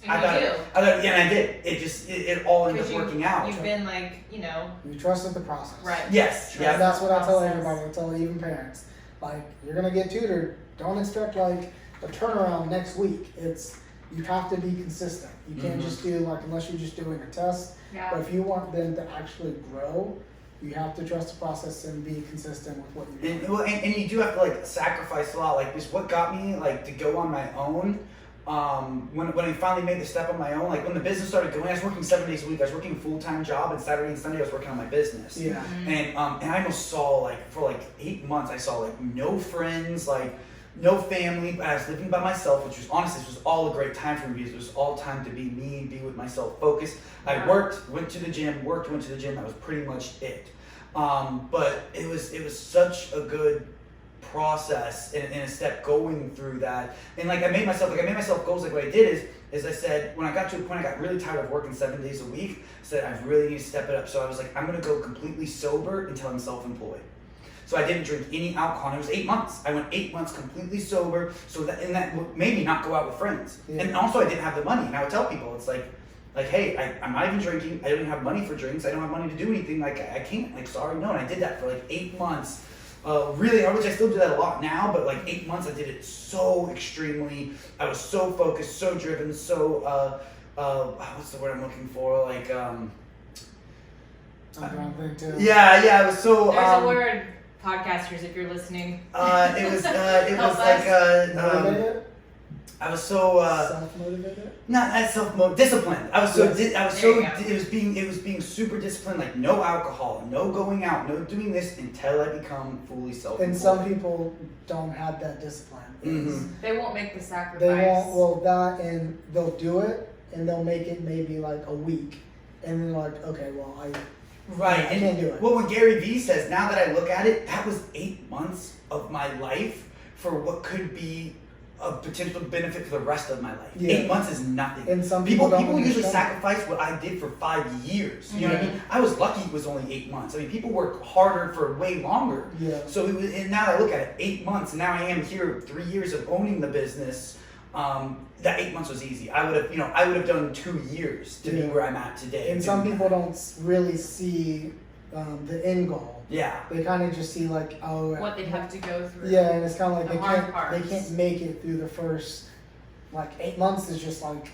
I did. It all ended up working out. You've been You trusted the process. Right. Yes. And that's what I tell everybody. I tell even parents. Like, you're going to get tutored. Don't expect, like, a turnaround next week. You have to be consistent. You can't just do, like, unless you're just doing a test. Yeah. But if you want them to actually grow, you have to trust the process and be consistent with what you're doing. And you do have to, like, sacrifice a lot. Like, this what got me, like, to go on my own. When I finally made the step on my own, like when the business started going, I was working 7 days a week. I was working a full-time job, and Saturday and Sunday I was working on my business. Yeah. And I almost saw, like, for like 8 months, I saw like no friends, like no family. I was living by myself, which was honestly, this was all a great time for me because it was all time to be me, be with myself, focus. I worked, went to the gym. That was pretty much it. But it was such a good process and a step going through that, and like I made myself goals. Like what I did is I said, when I got to a point I got really tired of working 7 days a week, I said I really need to step it up. So I was like, I'm gonna go completely sober until I'm self-employed. So I didn't drink any alcohol, and it was 8 months. I went 8 months completely sober, that made me not go out with friends. And also I didn't have the money, and I would tell people, it's like, hey, I'm not even drinking, I don't even have money for drinks, I don't have money to do anything, like I can't, like, sorry, no. And I did that for like 8 months. Really, which I still do that a lot now, but like 8 months I did it so extremely. I was so focused, so driven, so what's the word I'm looking for? Like I'm trying to think too. Yeah, it was so. There's a word, podcasters, if you're listening. It was like Motivated? I was so self-motivated. Not disciplined. I was so it was being super disciplined. Like no alcohol, no going out, no doing this until I become fully self-employed. And some people don't have that discipline. Mm-hmm. They won't make the sacrifice. They won't. Well, that, and they'll do it, and they'll make it maybe like a week, and then like, okay, well, I can't do it. Well, when Gary Vee says, now that I look at it, that was 8 months of my life for what could be a potential benefit for the rest of my life. Yeah. 8 months is nothing. And some people don't usually sacrifice what I did for 5 years. You know what I mean? I was lucky it was only 8 months. I mean, people work harder for way longer. Yeah. So it was, and now I look at it, 8 months, and now I am here 3 years of owning the business. That 8 months was easy. I would have done 2 years to be where I'm at today. And some people don't really see the end goal. Yeah. They kind of just see like, what they have to go through. Yeah, and it's kind of like they can't make it through the first, like 8 months is just like,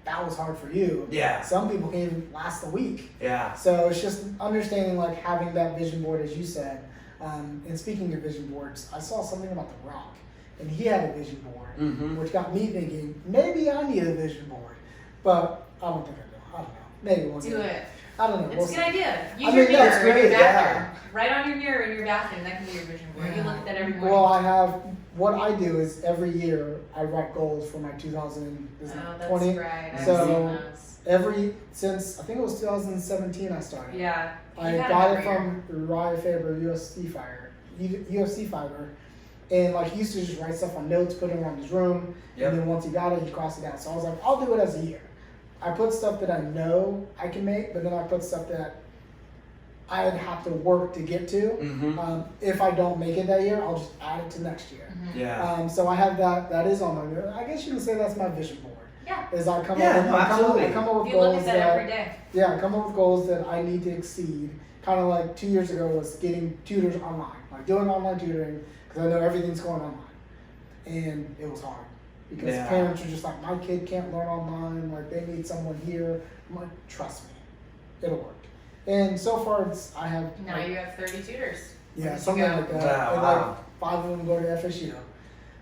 that was hard for you. Yeah. Some people can't even last a week. Yeah. So it's just understanding, like, having that vision board, as you said. And speaking of vision boards, I saw something about The Rock, and he had a vision board, which got me thinking, maybe I need a vision board. But I don't think I do. I don't know. Maybe one day. Do it. I don't know. It's a good idea. Use I your mean, mirror that's in your great, bathroom. Write on your mirror in your bathroom. That can be your vision board. You look at that every morning. Well, I have, what I do is every year I write goals for my 2020. That's right. So since I think it was 2017 I started. Yeah. I got it from Uriah Faber, UFC fighter. And like he used to just write stuff on notes, put it around his room, and then once he got it, he crossed it out. So I was like, I'll do it as a year. I put stuff that I know I can make, but then I put stuff that I'd have to work to get to. If I don't make it that year, I'll just add it to next year. Yeah. So I have that. That is on my. I guess you can say that's my vision board. Yeah. Is I come absolutely. up with You goals look at that every day. Yeah, I come up with goals that I need to exceed. Kind of like 2 years ago was getting tutors online, like doing online tutoring, because I know everything's going online, and it was hard. Because parents are just like, my kid can't learn online, like they need someone here. I'm like, trust me, it'll work. And so far, I have... Now you have 30 tutors. Yeah, something like that. Wow. And like 5 of them go to FSU.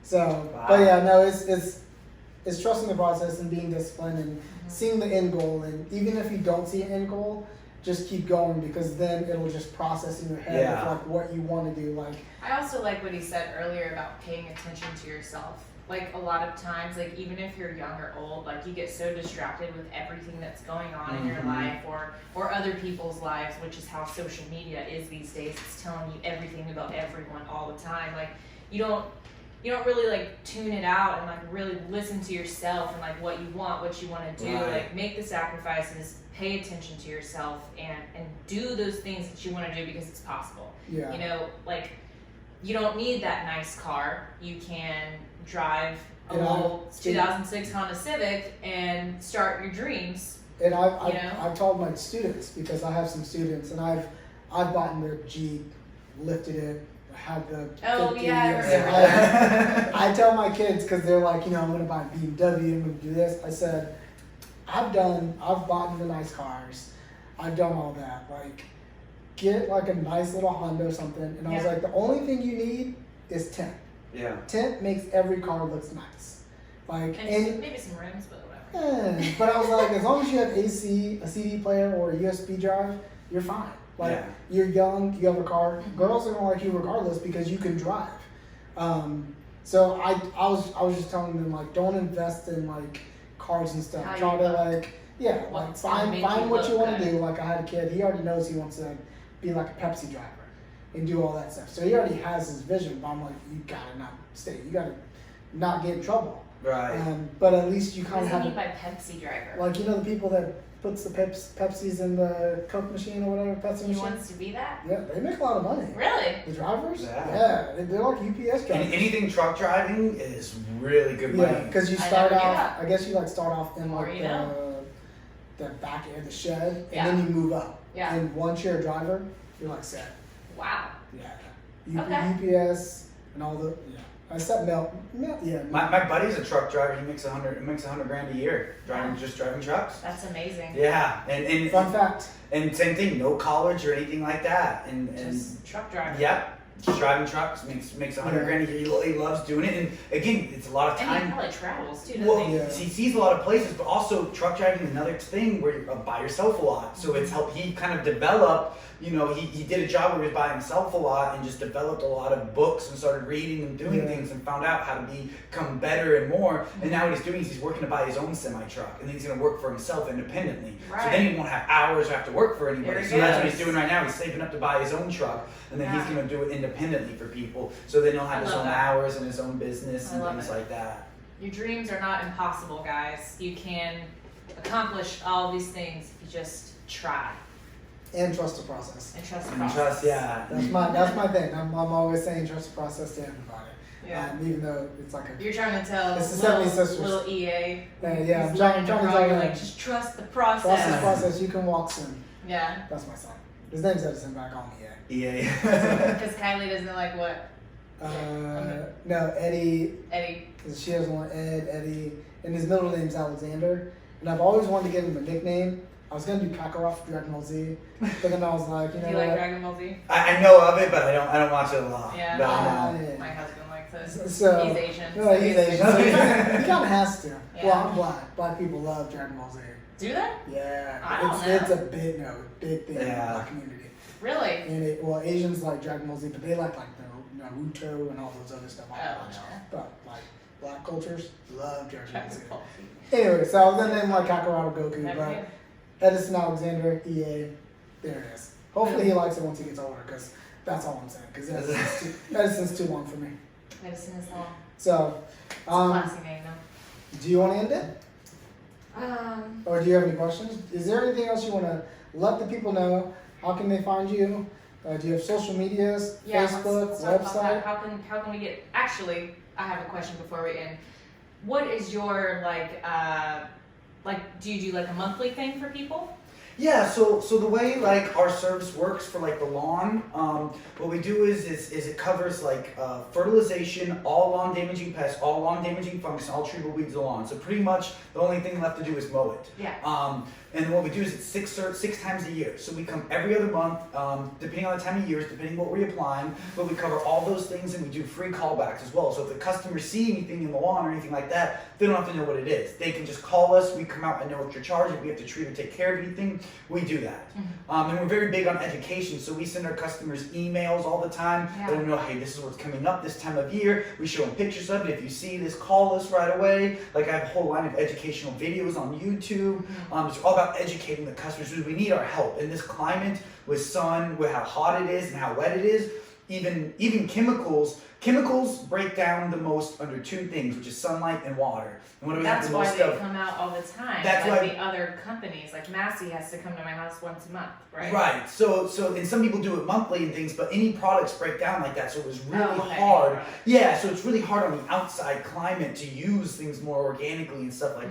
So, but yeah, no, it's trusting the process and being disciplined and seeing the end goal. And even if you don't see an end goal, just keep going, because then it'll just process in your head of like what you want to do. Like, I also like what he said earlier about paying attention to yourself. Like a lot of times, like even if you're young or old, like you get so distracted with everything that's going on in your life or other people's lives, which is how social media is these days. It's telling you everything about everyone all the time. Like you don't really like tune it out and like really listen to yourself and like what you want to do. Right. Like make the sacrifices, pay attention to yourself, and do those things that you want to do because it's possible. yeah. You know, like you don't need that nice car. You can drive a little 2006 Honda Civic and start your dreams. And I've told my students, because I have some students, and I've bought in their Jeep, lifted it, had the 50, I remember that. I tell my kids, because they're like, I'm going to buy a BMW, I'm going to do this. I said, I've bought in the nice cars. I've done all that. Like, get like a nice little Honda or something. And I was like, the only thing you need is tint. Yeah. Tint makes every car look nice. Like, and maybe some rims, but whatever. yeah, but I was like, as long as you have AC, a CD player, or a USB drive, you're fine. Like, you're young, you have a car. Mm-hmm. Girls are gonna like you regardless because you can drive. So I was just telling them, like, don't invest in like cars and stuff. Try to like find what you want to do. Like, I had a kid, he already knows he wants to be like a Pepsi driver and do all that stuff. So he already has his vision. But I'm like, you gotta not stay. You gotta not get in trouble. Right. But at least you kind of have. What do you mean by Pepsi driver? Like, the people that puts the Pepsis in the Coke machine or whatever, Pepsi machine. He wants to be that? Yeah, they make a lot of money. Really? The drivers? Yeah. They're like UPS drivers. Anything truck driving is really good money. Yeah, because you start off, I guess you like start off in like the back end of the shed, and then you move up. Yeah. And once you're a driver, you're like set. Wow. Yeah. UPS and all the, except milk. Yeah. My buddy's a truck driver. He makes $100 grand a year driving trucks. That's amazing. Yeah, and Fun fact. And same thing, no college or anything like that, and Just truck driving. Yep. Just driving trucks makes $100 grand a year. He loves doing it, and again, it's a lot of time. And he probably travels too, doesn't Well, he? he sees a lot of places, but also truck driving is another thing where you're by yourself a lot. So it's helped. He kind of developed. He did a job where he was by himself a lot and just developed a lot of books and started reading and doing things and found out how to become better and more. And now what he's doing is he's working to buy his own semi truck, and then he's going to work for himself independently. Right. So then he won't have hours or have to work for anybody. So that's what he's doing right now. He's saving up to buy his own truck, and then he's going to do it independently for people. So then he'll have his own hours and his own business and things like that. Your dreams are not impossible, guys. You can accomplish all these things if you just try. And trust the process. And trust the And process. trust, yeah. That's my thing. I'm always saying trust the process to everybody. Yeah. Even though it's like a. You're trying to tell It's the 70 sisters. little EA. Yeah, I'm he's trying to learning tell you're him. like, just trust the process. Trust the process. You can walk soon. Yeah. That's my son. His name's Edison, but I call him EA. Yeah. Because Kylie doesn't like what? No, Eddie. Eddie. Because she doesn't want Ed, Eddie, and his middle name's Alexander. And I've always wanted to give him a nickname. I was gonna do Kakarot for Dragon Ball Z, but then I was like, Do you like Dragon Ball Z? I know of it, but I don't watch it a lot. Yeah. But My husband likes it. So, He's Asian. No, he's Asian. So he kind of has to. Yeah. Well, I'm black. Black people love Dragon Ball Z. Do they? Yeah. I don't It's know. a big thing in the black community. Really? And Asians like Dragon Ball Z, but they like the Naruto and all those other stuff. Oh, no. But like black cultures love Dragon Ball Z. Dragon Ball Z. Anyway, so I was gonna name like Kakarot or Goku, Never but knew. Edison Alexander, EA, there it is. Hopefully he likes it once he gets older, because that's all I'm saying. Because Edison's too long for me. Edison is long. So, It's a classy name though. do you want to end it? Or do you have any questions? Is there anything else you want to let the people know? How can they find you? Do you have social medias, Facebook, let's talk about that. website? How can we get? Actually, I have a question before we end. What is your do you do like a monthly thing for people? Yeah, so the way like our service works for like the lawn, what we do is it covers like fertilization, all lawn damaging pests, all lawn damaging fungus, all treatable weeds of the lawn. So pretty much the only thing left to do is mow it. Yeah. And what we do is it's six times a year. So we come every other month, depending on the time of year, depending what we're applying, but we cover all those things and we do free callbacks as well. So if the customers see anything in the lawn or anything like that, they don't have to know what it is. They can just call us, we come out and know what you're charged. If we have to treat or take care of anything, we do that. And we're very big on education, so we send our customers emails all the time. Let them know, hey, this is what's coming up this time of year. We show them pictures of it. If you see this, call us right away. Like I have a whole line of educational videos on YouTube. It's all about educating the customers because we need our help. In this climate with sun, with how hot it is and how wet it is, even chemicals. Chemicals break down the most under two things, which is sunlight and water. And what do we have That's the why most they of? come out all the time. That's like why- the other companies, like Massey has to come to my house once a month, right? Right. So and some people do it monthly and things, but any products break down like that. So it was really Oh, okay. hard. Yeah. So it's really hard on the outside climate to use things more organically and stuff like